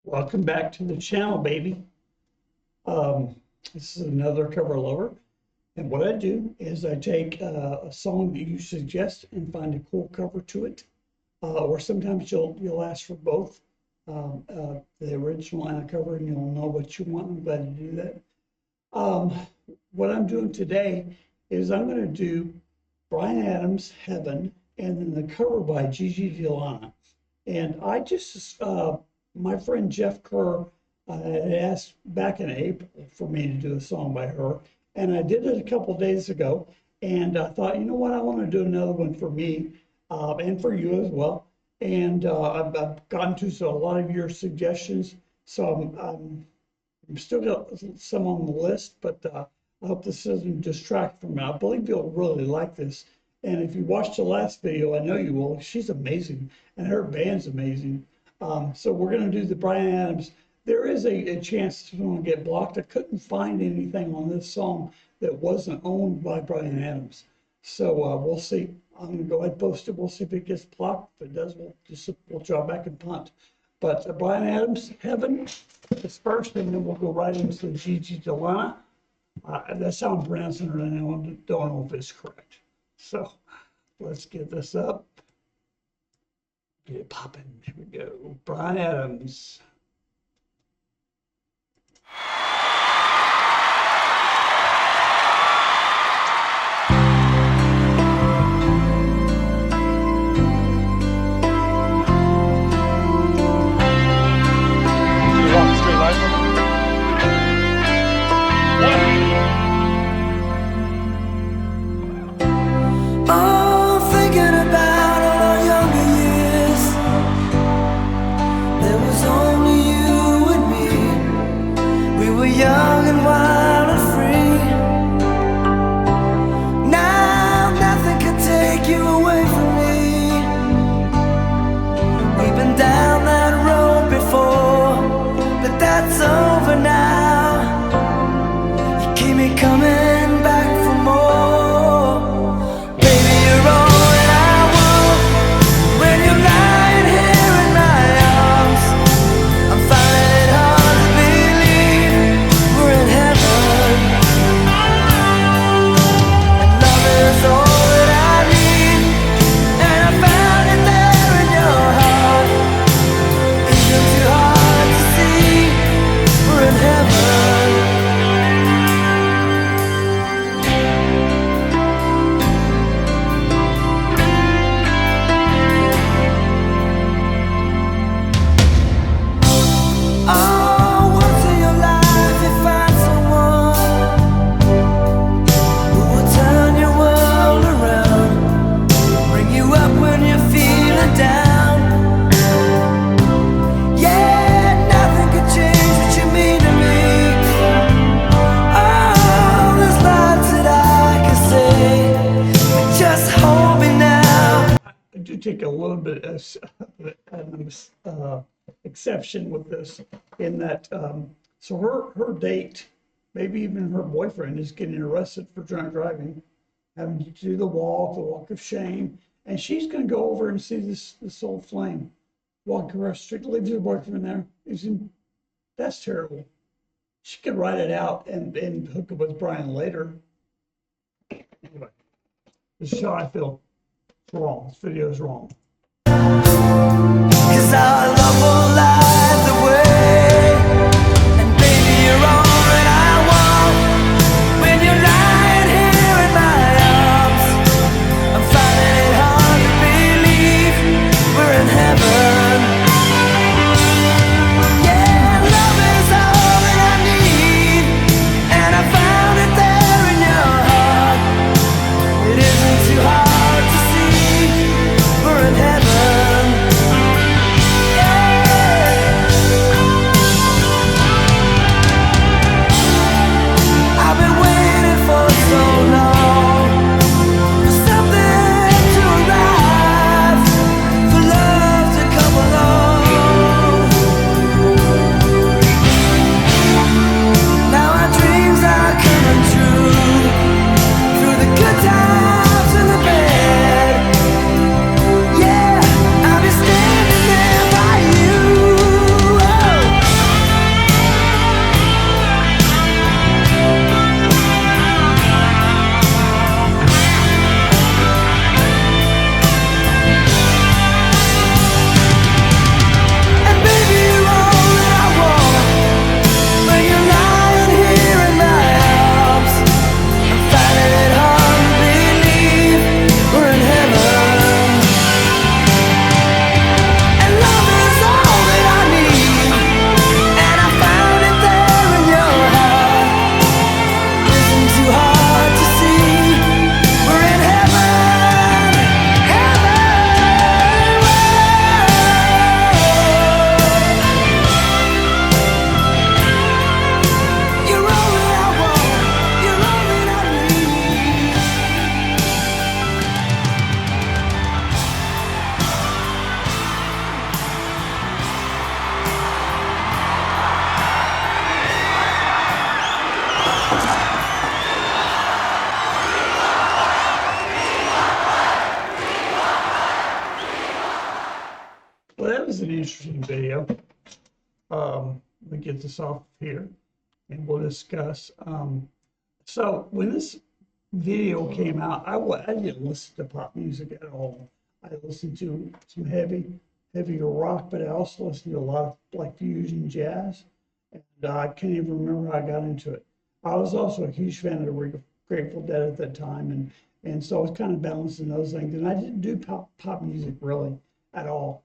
Welcome back to the channel, baby. This is another cover lover. And what I do is I take a song that you suggest and find a cool cover to it. Or sometimes you'll ask for both the original and a cover, and you'll know what you want. I'm glad to do that. What I'm doing today is I'm going to do Bryan Adams' Heaven and then the cover by Gigi De Lana. And I just my friend Jeff Kerr had asked back in April for me to do a song by her, and I did it a couple days ago. And I thought, you know what, I want to do another one for me and for you as well. And I've gotten to a lot of your suggestions, so I'm still got some on the list, but I hope this doesn't distract from it. I believe you'll really like this. And if you watched the last video, I know you will. She's amazing, and her band's amazing. So we're going to do the Bryan Adams. There is a chance this one will get blocked. I couldn't find anything on this song that wasn't owned by Bryan Adams. So we'll see. I'm going to go ahead and post it. We'll see if it gets blocked. If it does, we'll draw back and punt. But Bryan Adams, Heaven is first, and then we'll go right into the Gigi De Lana. That's how I'm pronouncing her, and I don't know if it's correct. So let's get this up. Get it popping. Here we go. Bryan Adams. Young and wild and free. Now nothing can take you away from me. We've been down that road before, but that's over now. You keep me coming back for more. Baby, you're all that I want. When you're lying here in my arms, I'm finding it hard to believe we're in heaven, and love is all that I need, and I found it there in your heart. Isn't too hard to see we're in heaven. Oh, once in your life you find someone who will turn your world around, bring you up when you're feeling down. Yeah, nothing could change what you mean to me. Oh, there's lots that I can say, but just hold me now. I do take a little bit of exception with this, in that so her date, maybe even her boyfriend, is getting arrested for drunk driving, having to do the walk of shame, and she's going to go over and see this old flame walk across the street, leaves her boyfriend there. That's terrible. She could write it out and hook up with Bryan later. Anyway, this is how I feel. It's wrong. This video is wrong. 'Cause our love will light the way, and baby, you're all that I want. When you're lying here in my arms, I'm finding it hard to believe we're in heaven. Yeah, love is all that I need, and I found it there in your heart. It isn't too hard to see we're in heaven. Yeah. interesting video. Let me get this off here and we'll discuss. So when this video came out, I didn't listen to pop music at all. I listened to some heavier rock, but I also listened to a lot of like fusion jazz. And I can't even remember how I got into it. I was also a huge fan of the Grateful Dead at that time, and so I was kind of balancing those things. And I didn't do pop music really at all.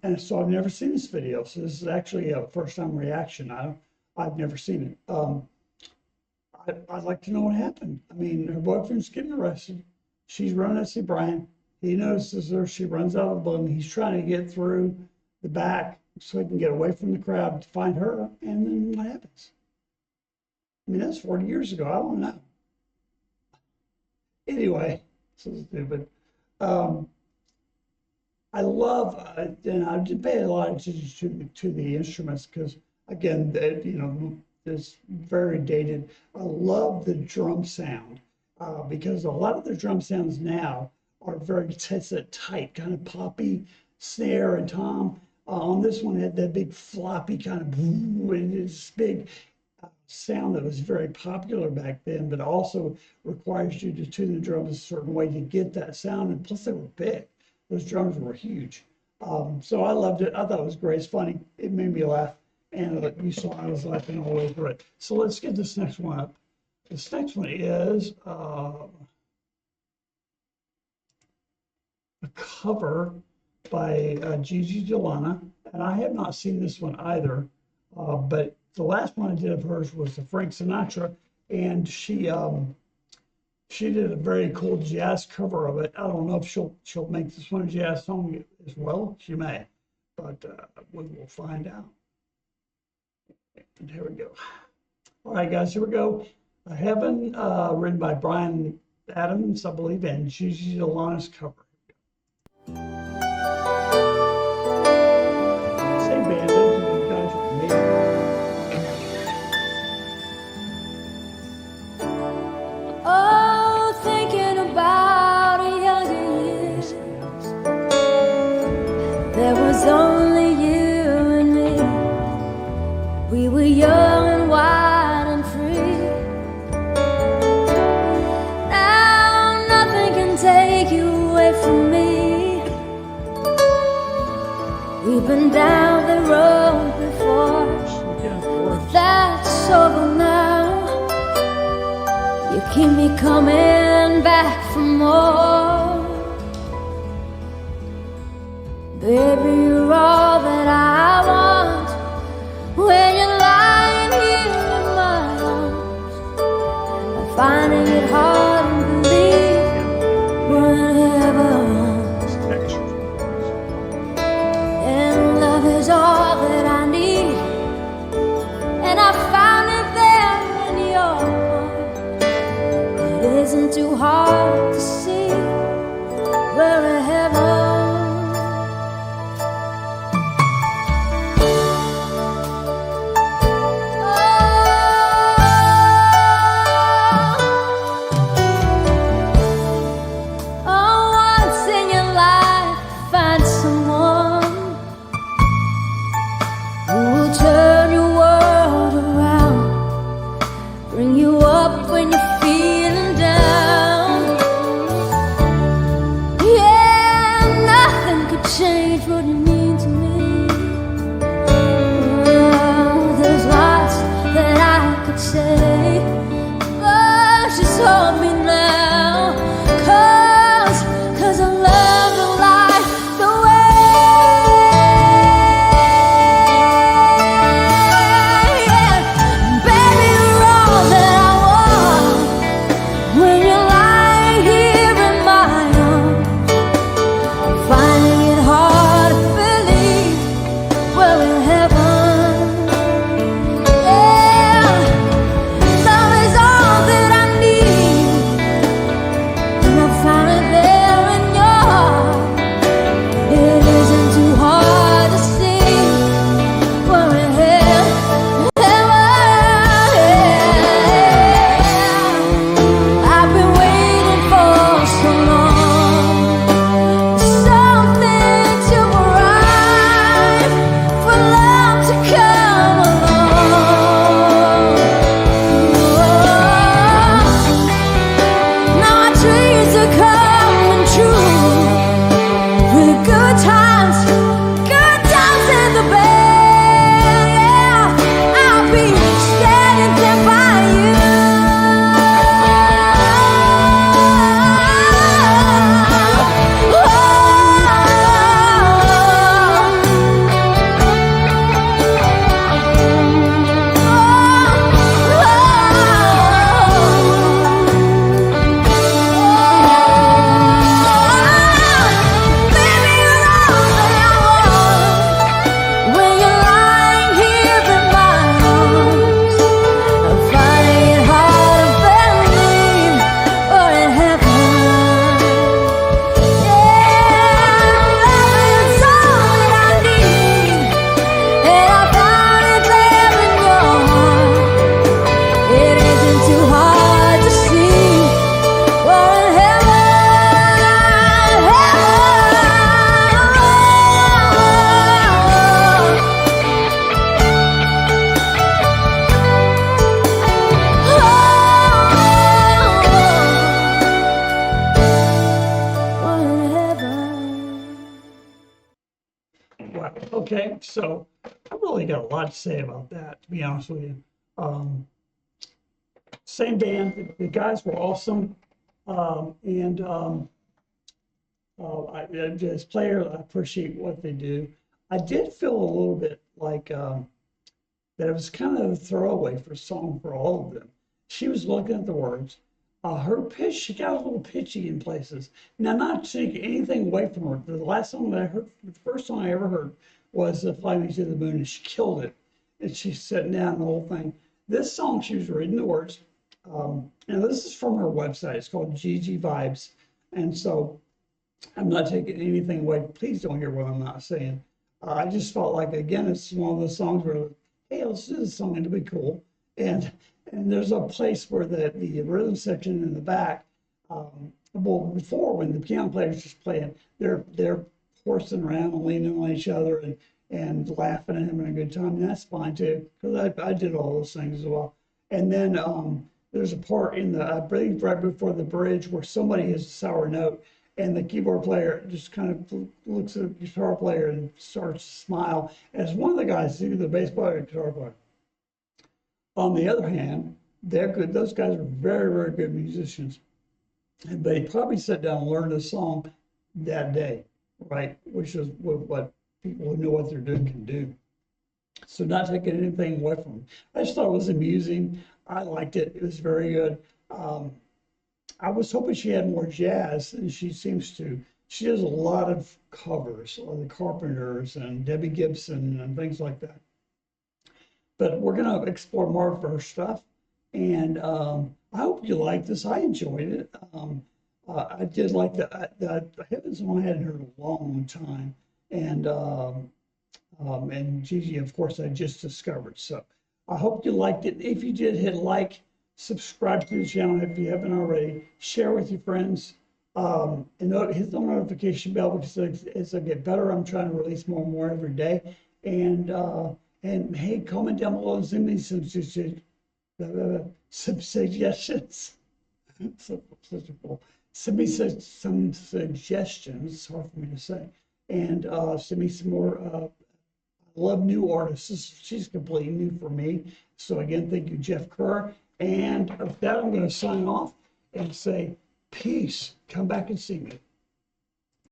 And so I've never seen this video. So this is actually a first time reaction. I've never seen it. I'd like to know what happened. I mean, her boyfriend's getting arrested. She's running to see Bryan. He notices her. She runs out of the building. He's trying to get through the back so he can get away from the crowd to find her. And then what happens? I mean, that's 40 years ago. I don't know. Anyway, this is stupid. I love, and I did pay a lot of attention to the instruments because, again, it's very dated. I love the drum sound because a lot of the drum sounds now are very tight, kind of poppy snare and tom. On this one, it had that big floppy kind of boom, and this big sound that was very popular back then, but also requires you to tune the drums a certain way to get that sound. And plus, they were big. Those drums were huge. So I loved it. I thought it was great. It's funny. It made me laugh. And you saw I was laughing all over it. So let's get this next one up. This next one is a cover by Gigi De Lana. And I have not seen this one either. But the last one I did of hers was the Frank Sinatra. And she did a very cool jazz cover of it. I don't know if she'll make this one a jazz song as well. She may. But we will find out. And here we go. All right, guys, here we go. Heaven, written by Bryan Adams, I believe, and Gigi De Lana's cover. Same band, you guys are amazing. Oh, thinking about younger years, there was only you and me. We were young and wild and free. Now nothing can take you away from me. We've been down the road before, but that's over now. You keep me coming back for more. Baby, you're all that I want. When you're lying here in my arms, I'm finding it hard to believe we're heavens. And love is all that I need, and I found it there in your heart. It isn't too hard to see we're a heaven. When you're feeling down, yeah, nothing could change what you mean to me. Oh, there's lots that I could say, but just hold me now, 'cause I love the life the way So I really got a lot to say about that, to be honest with you. Same band, the guys were awesome. And as player, I appreciate what they do. I did feel a little bit like that it was kind of a throwaway for a song for all of them. She was looking at the words. Her pitch, she got a little pitchy in places. Now, not to take anything away from her. The last song that I heard, the first song I ever heard was Fly Me to the Moon, and she killed it. And she's sitting down the whole thing. This song, she was reading the words. And this is from her website. It's called Gigi Vibes. And so I'm not taking anything away. Please don't hear what I'm not saying. I just felt like, again, it's one of those songs where, hey, let's do this song, it'll be cool. And there's a place where the rhythm section in the back, well, before when the piano player's just playing, they're horsing around and leaning on each other and laughing and having a good time. And that's fine too, because I did all those things as well. And then there's a part in the, I believe right before the bridge where somebody has a sour note and the keyboard player just kind of looks at the guitar player and starts to smile. As one of the guys, either the bass player or the guitar player. On the other hand, they're good. Those guys are very, very good musicians. And they probably sat down and learned a song that day, right? Which is what people who know what they're doing can do. So not taking anything away from them. I just thought it was amusing. I liked it. It was very good. I was hoping she had more jazz, and she seems to. She does a lot of covers on the Carpenters and Debbie Gibson and things like that. But we're going to explore more of her stuff. And I hope you like this. I enjoyed it. I did like the Heaven's one I hadn't heard in a long time. And Gigi, of course, I just discovered. So I hope you liked it. If you did, hit like, subscribe to the channel if you haven't already, share with your friends, and hit the notification bell because as I get better, I'm trying to release more and more every day. And hey, comment down below and send me some suggestions. Send me some suggestions. It's hard for me to say. And send me some more. I love new artists. She's completely new for me. So again, thank you, Jeff Kerr. And with that, I'm going to sign off and say, peace. Come back and see me.